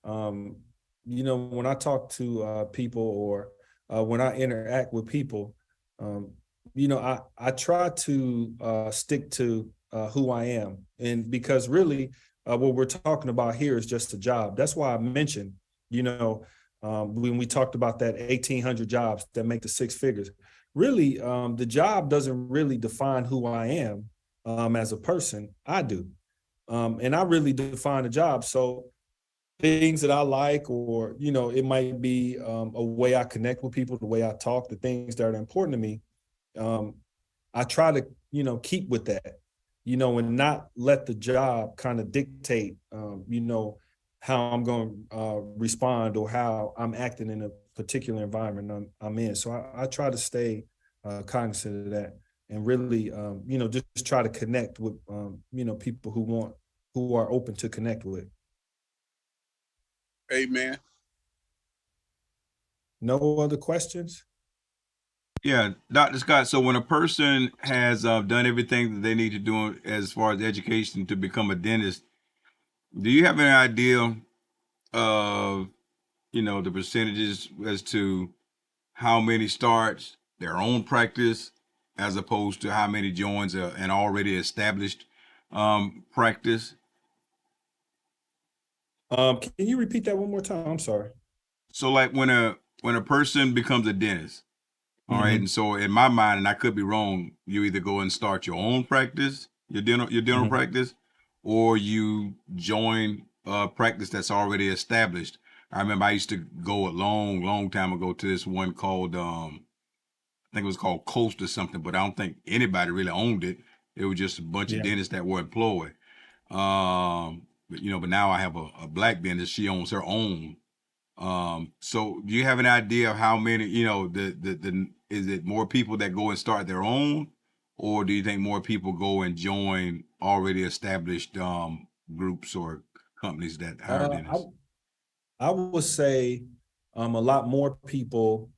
Speaker 3: when I talk to people, or when I interact with people, I try to stick to who I am. And because really what we're talking about here is just a job. That's why I mentioned, when we talked about that 1,800 jobs that make the six figures, really the job doesn't really define who I am as a person. I do. And I really define the job. So things that I like, or, it might be a way I connect with people, the way I talk, the things that are important to me. I try to, keep with that, and not let the job kind of dictate, how I'm going to respond or how I'm acting in a particular environment I'm in. So I try to stay cognizant of that and really, just try to connect with, people who are open to connect with.
Speaker 4: Amen.
Speaker 3: No other questions?
Speaker 2: Yeah, Dr. Scott. So when a person has done everything that they need to do as far as education to become a dentist, do you have any idea of, the percentages as to how many starts their own practice as opposed to how many joins an already established practice?
Speaker 3: Can you repeat that one more time? I'm sorry.
Speaker 2: So like when a person becomes a dentist, all right,
Speaker 3: Mhm.
Speaker 2: and so in my mind, and I could be wrong, you either go and start your own practice, your dental
Speaker 3: Mhm.
Speaker 2: practice, or you join a practice that's already established. I remember I used to go a long, long time ago to this one called I think it was called Coast or something, but I don't think anybody really owned it. It was just a bunch of
Speaker 3: Yeah.
Speaker 2: dentists that were employed. But now I have a black dentist. She owns her own. So do you have an idea of how many, the is it more people that go and start their own, or do you think more people go and join already established groups or companies that hire
Speaker 3: Uh, I
Speaker 2: dentists?
Speaker 3: I would say a lot more people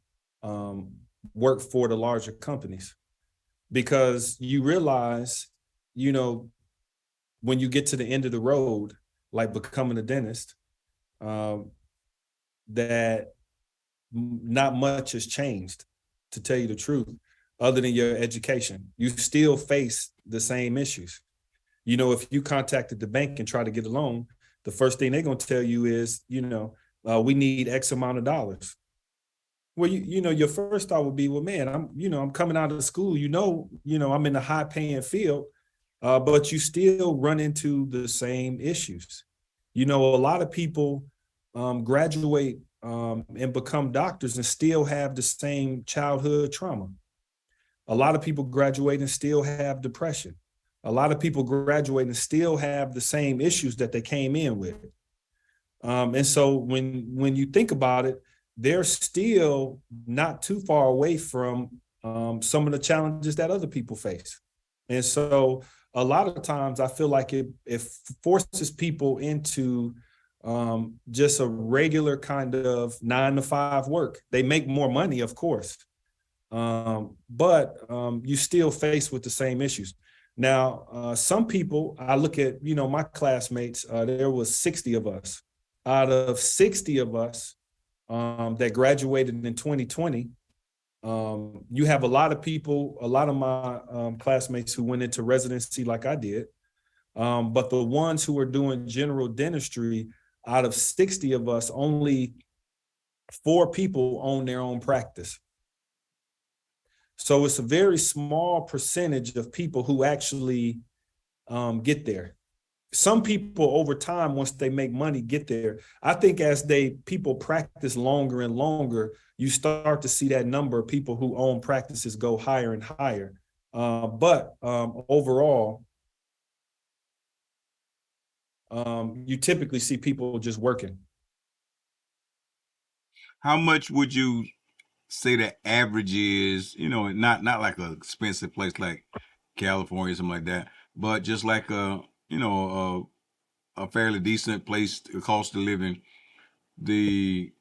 Speaker 3: um, work for the larger companies because you realize, you know, when you get to the end of the road, like becoming a dentist, um, that not much has changed, to tell you the truth, other than your education. You still face the same issues. If you contacted the bank and try to get a loan, the first thing they're going to tell you is, we need X amount of dollars. Well, your first thought would be, well, man, I'm coming out of school, I'm in a high paying field, but you still run into the same issues. A lot of people graduate and become doctors and still have the same childhood trauma. A lot of people graduate and still have depression. A lot of people graduate and still have the same issues that they came in with. And so when you think about it, they're still not too far away from some of the challenges that other people face. And so a lot of times I feel like it forces people into just a regular kind of 9 to 5 work. They make more money, of course, but you still face with the same issues. Now, some people, I look at, my classmates, there was 60 of us. Out of 60 of us that graduated in 2020, you have a lot of people, a lot of my classmates who went into residency like I did. But the ones who are doing general dentistry, out of 60 of us, only 4 people own their own practice. So it's a very small percentage of people who actually get there. Some people over time, once they make money, get there. I think as people practice longer and longer, you start to see that number of people who own practices go higher and higher. But overall, you typically see people just working.
Speaker 2: How much would you say the average is, not like an expensive place like California or something like that, but just like a fairly decent place, cost of living, the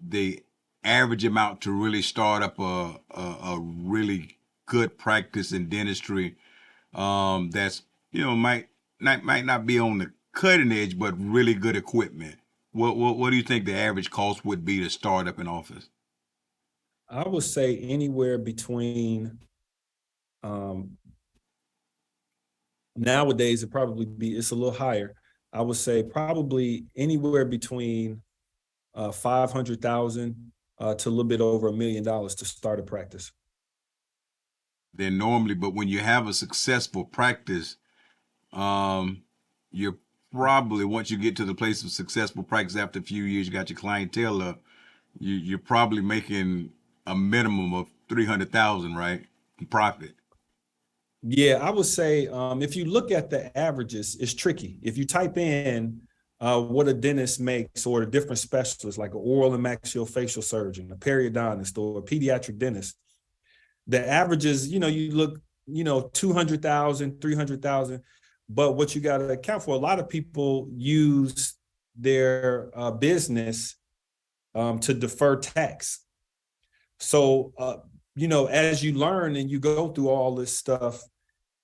Speaker 2: the average amount to really start up a really good practice in dentistry, that's might not be on the cutting edge, but really good equipment. What do you think the average cost would be to start up an office?
Speaker 3: I would say anywhere between Nowadays, it's a little higher. I would say probably anywhere between 500,000 to a little bit over $1 million to start a practice.
Speaker 2: Then normally, but when you have a successful practice, you're probably, once you get to the place of successful practice after a few years, you got your clientele up, you're probably making a minimum of 300,000, right? In profit.
Speaker 3: Yeah, I would say if you look at the averages, it's tricky. If you type in what a dentist makes, or a different specialist like an oral and maxillofacial surgeon, a periodontist, or a pediatric dentist, the averages, you look, 200,000, 300,000. But what you got to account for, a lot of people use their business to defer tax. So, as you learn and you go through all this stuff,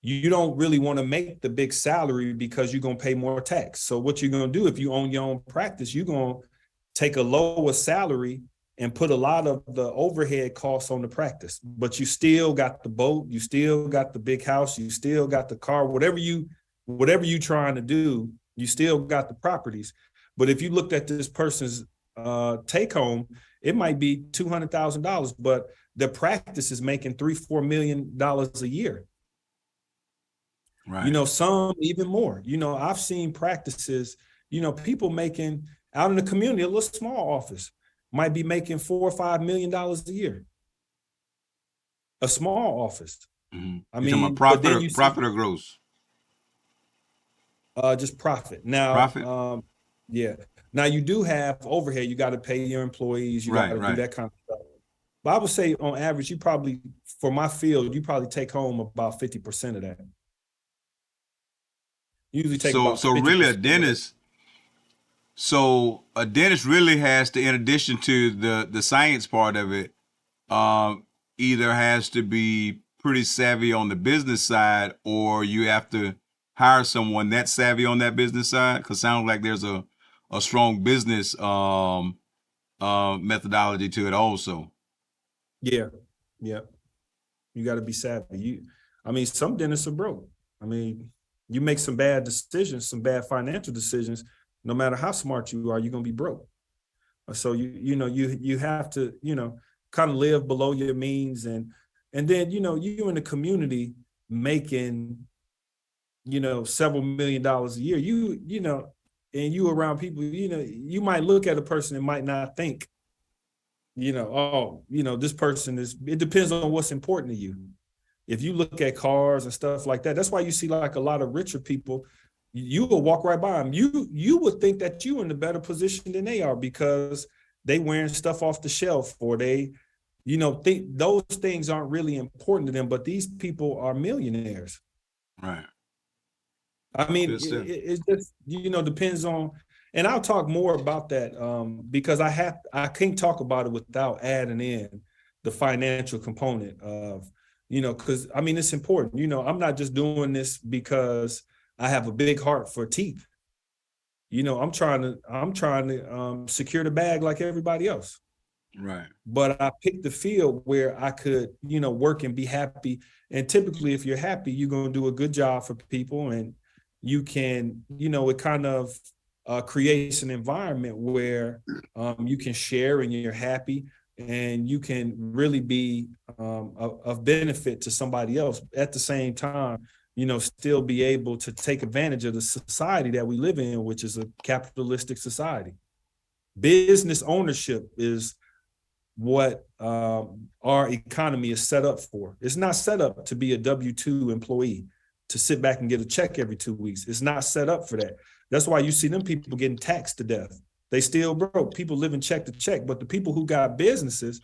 Speaker 3: you don't really want to make the big salary because you're going to pay more tax. So what you're going to do, if you own your own practice, you're going to take a lower salary and put a lot of the overhead costs on the practice. But you still got the boat, you still got the big house, you still got the car, whatever you trying to do, you still got the properties. But if you looked at this person's take home, it might be $200,000, but the practice is making $3-4 million a year.
Speaker 2: Right.
Speaker 3: Some even more. I've seen practices, people making out in the community, a little small office might be making $4 or $5 million a year. A small office.
Speaker 2: Mm-hmm.
Speaker 3: I
Speaker 2: You're
Speaker 3: mean,
Speaker 2: profit or gross?
Speaker 3: Just profit. Now,
Speaker 2: Profit?
Speaker 3: Yeah. Now you do have overhead. You got to pay your employees. You got to do that kind of stuff. But I would say on average, you probably, for my field, you probably take home about 50% of that. Usually take about 50%.
Speaker 2: So really a dentist really has to, in addition to the science part of it, either has to be pretty savvy on the business side, or you have to hire someone that's savvy on that business side, because it sounds like there's a strong business methodology to it also.
Speaker 3: Yeah. You got to be savvy. Some dentists are broke. You make some bad decisions, some bad financial decisions, no matter how smart you are, you're going to be broke. So you have to, kind of live below your means, and then, you in the community making, several $1 million a year, and you around people, you might look at a person and might not think, this person is, it depends on what's important to you. If you look at cars and stuff like that, that's why you see like a lot of richer people, you will walk right by them. You would think that you're in a better position than they are because they wearing stuff off the shelf, or they, think those things aren't really important to them, but these people are millionaires.
Speaker 2: Right.
Speaker 3: It just, depends on, and I'll talk more about that because I can't talk about it without adding in the financial component of, because it's important. I'm not just doing this because I have a big heart for teeth. I'm trying to secure the bag like everybody else.
Speaker 2: Right.
Speaker 3: But I picked the field where I could, work and be happy. And typically, if you're happy, you're going to do a good job for people, and you can, it kind of creates an environment where you can share and you're happy, and you can really be of benefit to somebody else at the same time, still be able to take advantage of the society that we live in, which is a capitalistic society. Business ownership is what our economy is set up for. It's not set up to be a W-2 employee, to sit back and get a check every 2 weeks. It's not set up for that. That's why you see them people getting taxed to death. They still broke. People living check to check. But the people who got businesses,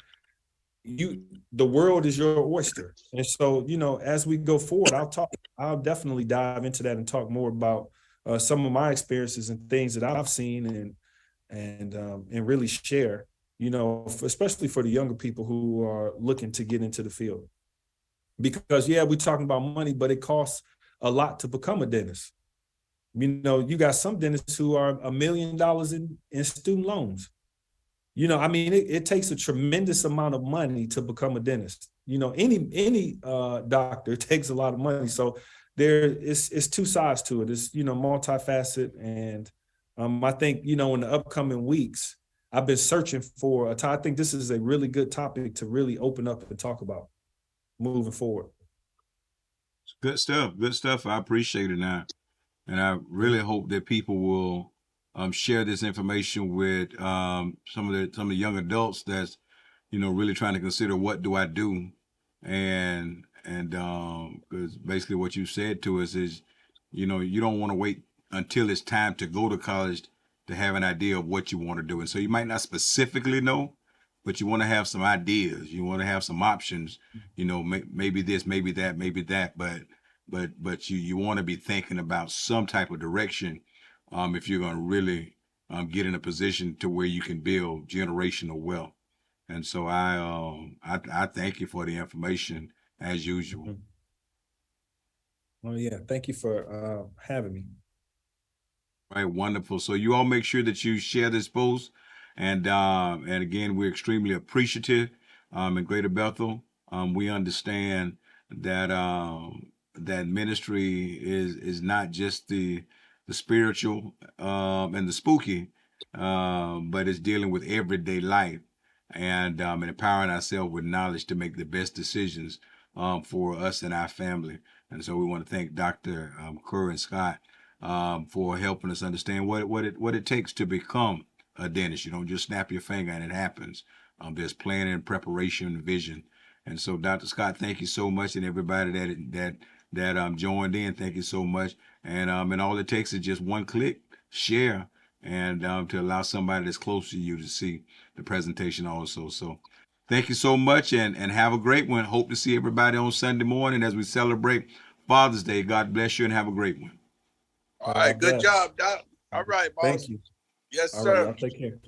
Speaker 3: the world is your oyster. And so, as we go forward, I'll definitely dive into that and talk more about some of my experiences and things that I've seen and really share, especially for the younger people who are looking to get into the field. Because, we're talking about money, but it costs a lot to become a dentist. You got some dentists who are $1 million in student loans. It takes a tremendous amount of money to become a dentist. Any doctor takes a lot of money. So it's two sides to it. It's, multifaceted. And I think, in the upcoming weeks, I've been searching for I think this is a really good topic to really open up and talk about moving forward.
Speaker 2: Good stuff. Good stuff. I appreciate it now. And I really hope that people will share this information with some of the young adults that's, really trying to consider what do I do, and because basically what you said to us is, you don't want to wait until it's time to go to college to have an idea of what you want to do, and so you might not specifically know, but you want to have some ideas, you want to have some options, maybe this, maybe that, but you want to be thinking about some type of direction if you're going to really get in a position to where you can build generational wealth. And so I thank you for the information as usual.
Speaker 3: Oh yeah, thank you for having me.
Speaker 2: All right, wonderful. So you all make sure that you share this post, and again, we're extremely appreciative. In Greater Bethel, we understand that that ministry is not just the spiritual and the spooky, but it's dealing with everyday life, and empowering ourselves with knowledge to make the best decisions for us and our family. And so we want to thank Dr. Kerr and Scott for helping us understand what it takes to become a dentist. You don't just snap your finger and it happens. There's planning, preparation, vision. And so, Dr. Scott, thank you so much, and everybody that joined in, thank you so much. And all it takes is just one click, share, and to allow somebody that's close to you to see the presentation also. So thank you so much, and have a great one. Hope to see everybody on Sunday morning as we celebrate Father's Day. God bless you, and have a great one.
Speaker 4: All right, good job, Doc. All right, boss.
Speaker 3: Thank you.
Speaker 4: Yes,
Speaker 3: All
Speaker 4: sir.
Speaker 3: right, y'all take care.